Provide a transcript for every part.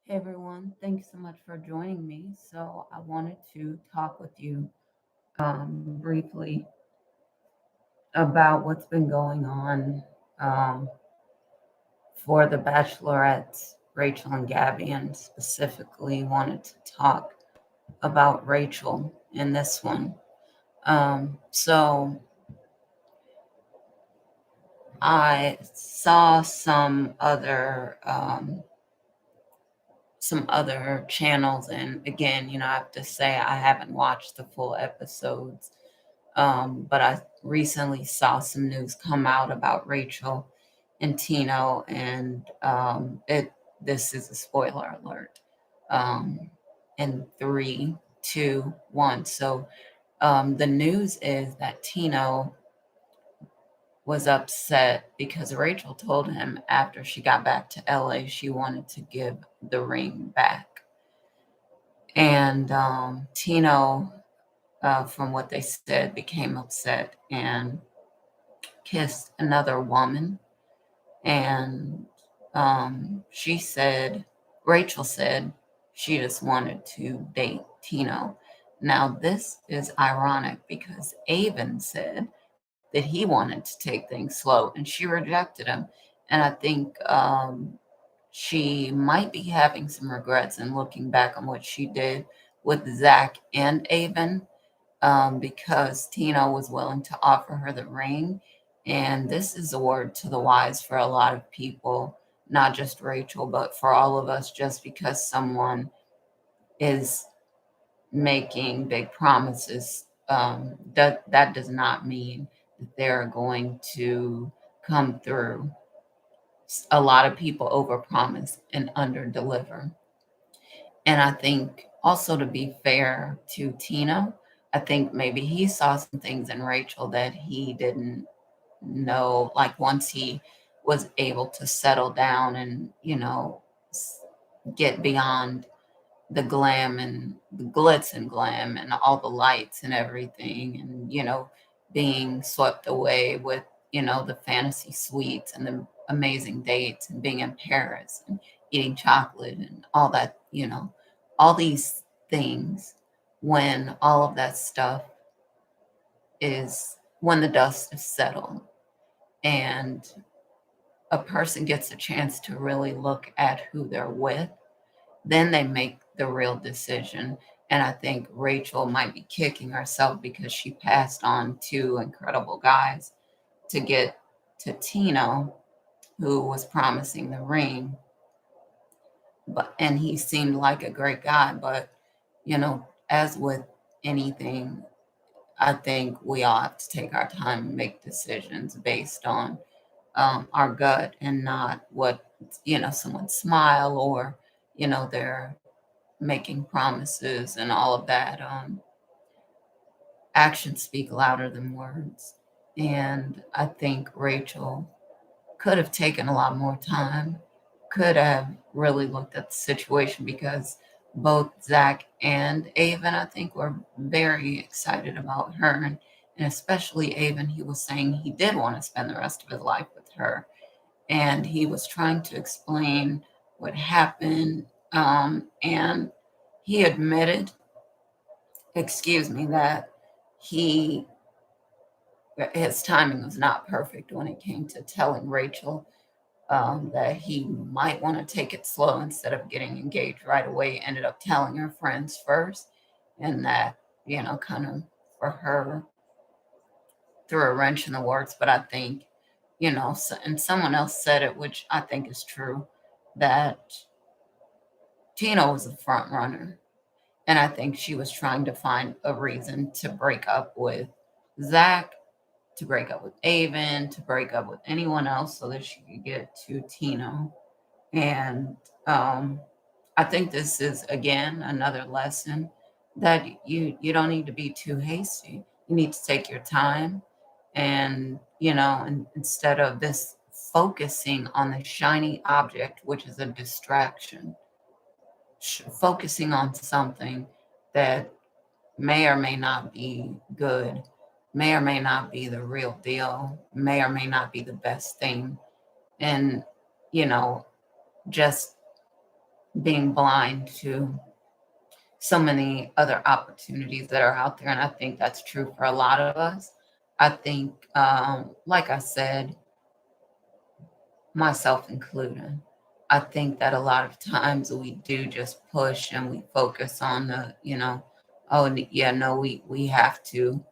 Hey everyone, thank you so much for joining me. So, I wanted to talk with you briefly about what's been going on um, for the Bachelorettes, Rachel and Gabby, and specifically wanted to talk about Rachel in this one. So, I saw some other channels, and again, I have to say I haven't watched the full episodes. But I recently saw some news come out about Rachel and Tino, and it this is a spoiler alert. Um, in three, two, one. So the news is that Tino was upset because Rachel told him after she got back to LA she wanted to give the ring back. And Tino, from what they said, became upset and kissed another woman. And she said, Rachel said, she just wanted to date Tino. Now, this is ironic because Avon said that he wanted to take things slow and she rejected him. And I think she might be having some regrets and looking back on what she did with Zach and Avon, because Tina was willing to offer her the ring. And this is a word to the wise for a lot of people, not just Rachel, but for all of us. Just because someone is making big promises, that does not mean that they're going to come through. A lot of people overpromise and underdeliver. And I think also, to be fair to Tina, I think maybe he saw some things in Rachel that he didn't know. Like once he was able to settle down and, get beyond the glam and the glitz and glam and all the lights and everything, and, being swept away with, the fantasy suites and the amazing dates and being in Paris and eating chocolate and all that, all these things. When all of that stuff is, when the dust is settled and a person gets a chance to really look at who they're with, then they make the real decision. And I think Rachel might be kicking herself because she passed on two incredible guys to get to Tino, who was promising the ring. And he seemed like a great guy, but as with anything, I think we all have to take our time and make decisions based on our gut, and not what someone's smile, or they're making promises and all of that. Actions speak louder than words, and I think Rachel could have taken a lot more time, could have really looked at the situation, because both Zach and Avon, I think, were very excited about her. And especially Avon, he was saying he did want to spend the rest of his life with her. And he was trying to explain what happened. And he admitted, excuse me, that he his timing was not perfect when it came to telling Rachel that he might want to take it slow instead of getting engaged right away. Ended up telling her friends first, and that, kind of, for her, threw a wrench in the works. But I think, and someone else said it, which I think is true, that Tina was a front runner. And I think she was trying to find a reason to break up with Zach, to break up with Avon, to break up with anyone else so that she could get to Tino. And I think this is, again, another lesson that you don't need to be too hasty. You need to take your time, and instead of this focusing on the shiny object, which is a distraction, focusing on something that may or may not be good, may or may not be the real deal, may or may not be the best thing. And, you know, just being blind to so many other opportunities that are out there. And I think that's true for a lot of us. I think, like I said, myself included, I think that a lot of times we do just push and we focus on the, oh, yeah, no, we have to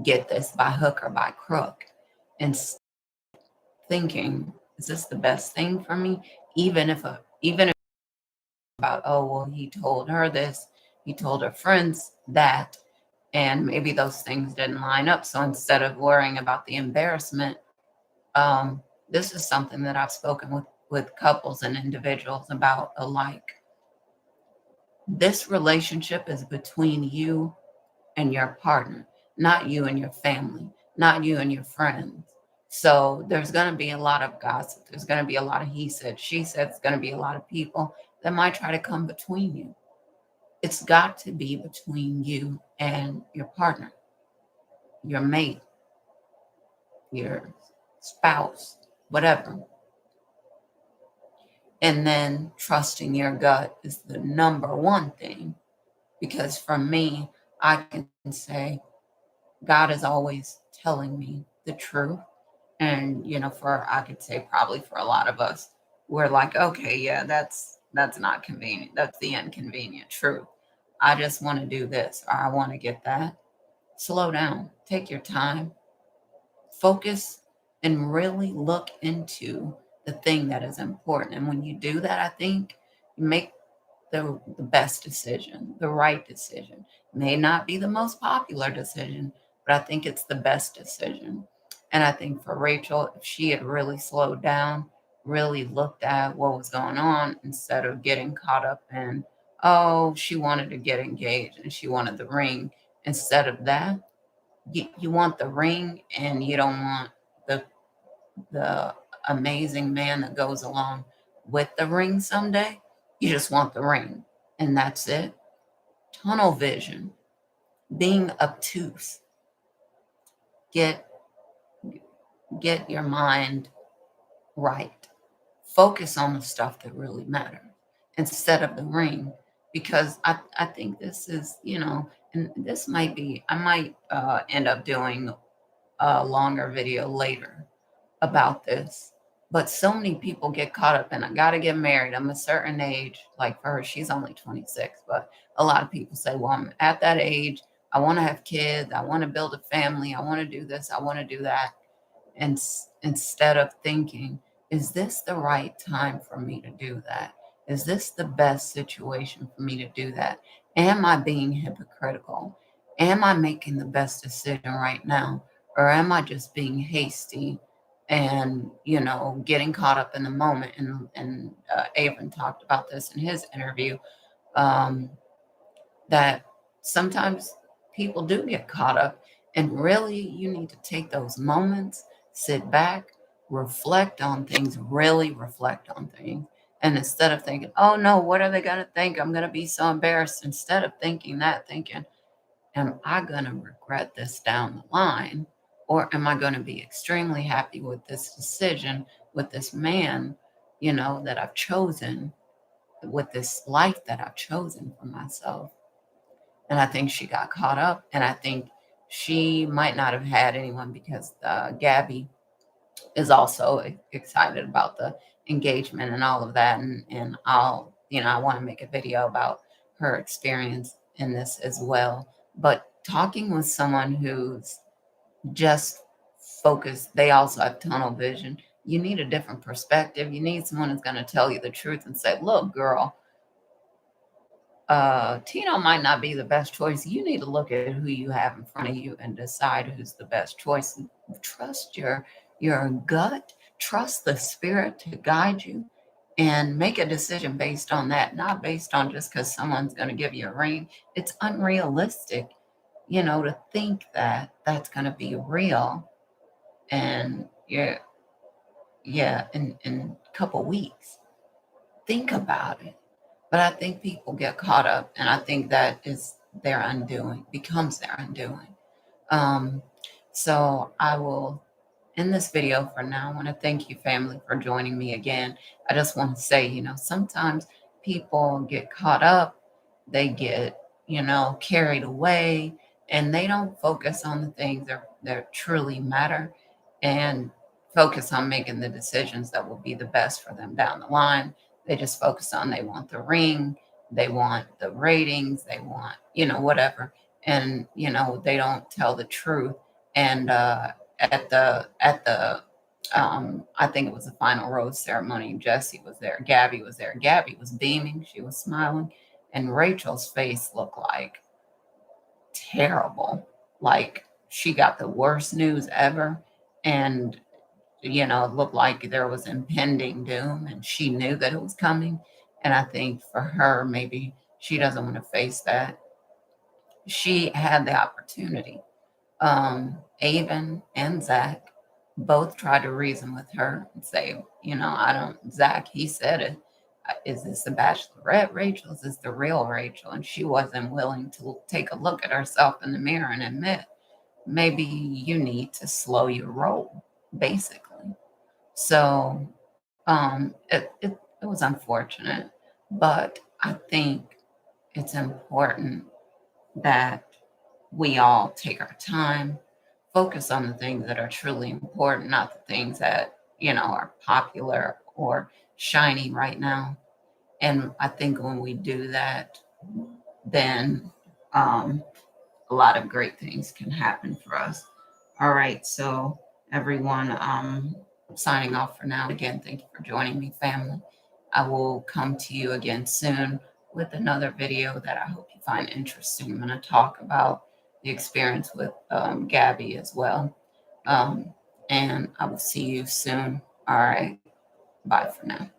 get this by hook or by crook. And thinking, is this the best thing for me? Even if about, oh, well, he told her this, he told her friends that, and maybe those things didn't line up. So instead of worrying about the embarrassment, this is something that I've spoken with couples and individuals about alike. This relationship is between you and your partner, not you and your family, not you and your friends. So there's going to be a lot of gossip. There's going to be a lot of he said, she said. It's going to be a lot of people that might try to come between you. It's got to be between you and your partner, your mate, your spouse, whatever. And then trusting your gut is the number one thing. Because for me, I can say, God is always telling me the truth. And, I could say probably for a lot of us, we're like, okay, yeah, that's not convenient. That's the inconvenient truth. I just want to do this or I want to get that. Slow down, take your time, focus, and really look into the thing that is important. And when you do that, I think you make the best decision, the right decision. May not be the most popular decision, but I think it's the best decision. And I think for Rachel, if she had really slowed down, really looked at what was going on instead of getting caught up in, oh, she wanted to get engaged and she wanted the ring. Instead of that, you want the ring and you don't want the the amazing man that goes along with the ring someday. You just want the ring, and that's it. Tunnel vision, being obtuse. Get get your mind right. Focus on the stuff that really matters instead of the ring, because I think this is, and this might be, I might end up doing a longer video later about this. But so many people get caught up in, I got to get married. I'm a certain age. Like for her, she's only 26. But a lot of people say, well, I'm at that age. I want to have kids. I want to build a family. I want to do this. I want to do that. And instead of thinking, is this the right time for me to do that? Is this the best situation for me to do that? Am I being hypocritical? Am I making the best decision right now? Or am I just being hasty and, getting caught up in the moment? And Avon talked about this in his interview, um, that sometimes people do get caught up, and really you need to take those moments, sit back, reflect on things, really reflect on things. And instead of thinking, oh no, what are they going to think? I'm going to be so embarrassed. Instead of thinking that, thinking, am I going to regret this down the line? Or am I going to be extremely happy with this decision, with this man, that I've chosen, with this life that I've chosen for myself? And I think she got caught up. And I think she might not have had anyone, because Gabby is also excited about the engagement and all of that. And I want to make a video about her experience in this as well. But talking with someone who's just focused, they also have tunnel vision. You need a different perspective. You need someone who's going to tell you the truth and say, look, girl, Tino might not be the best choice. You need to look at who you have in front of you and decide who's the best choice. Trust your gut, trust the spirit to guide you, and make a decision based on that, not based on just because someone's going to give you a ring. It's unrealistic, to think that that's going to be real. And yeah, in a couple weeks. Think about it. But I think people get caught up, and I think that is their undoing, becomes their undoing. Um, so I will end this video for now. I want to thank you, family, for joining me again. I just want to say, sometimes people get caught up, they get, carried away, and they don't focus on the things that truly matter and focus on making the decisions that will be the best for them down the line. They just focus on they want the ring, they want the ratings, they want, whatever. And, they don't tell the truth. And I think it was the final rose ceremony. Jesse was there. Gabby was there. Gabby was beaming. She was smiling. And Rachel's face looked like terrible. Like she got the worst news ever. And, it looked like there was impending doom and she knew that it was coming. And I think for her, maybe she doesn't want to face that. She had the opportunity. Avon and Zach both tried to reason with her and say, I don't, Zach, he said it. Is this the Bachelorette Rachel? Is this the real Rachel? And she wasn't willing to take a look at herself in the mirror and admit, maybe you need to slow your roll, basically. So it was unfortunate, but I think it's important that we all take our time, focus on the things that are truly important, not the things that, are popular or shiny right now. And I think when we do that, then a lot of great things can happen for us. All right. So, everyone, signing off for now. Again, thank you for joining me, family. I will come to you again soon with another video that I hope you find interesting. I'm going to talk about the experience with Gabby as well. And I will see you soon. All right. Bye for now.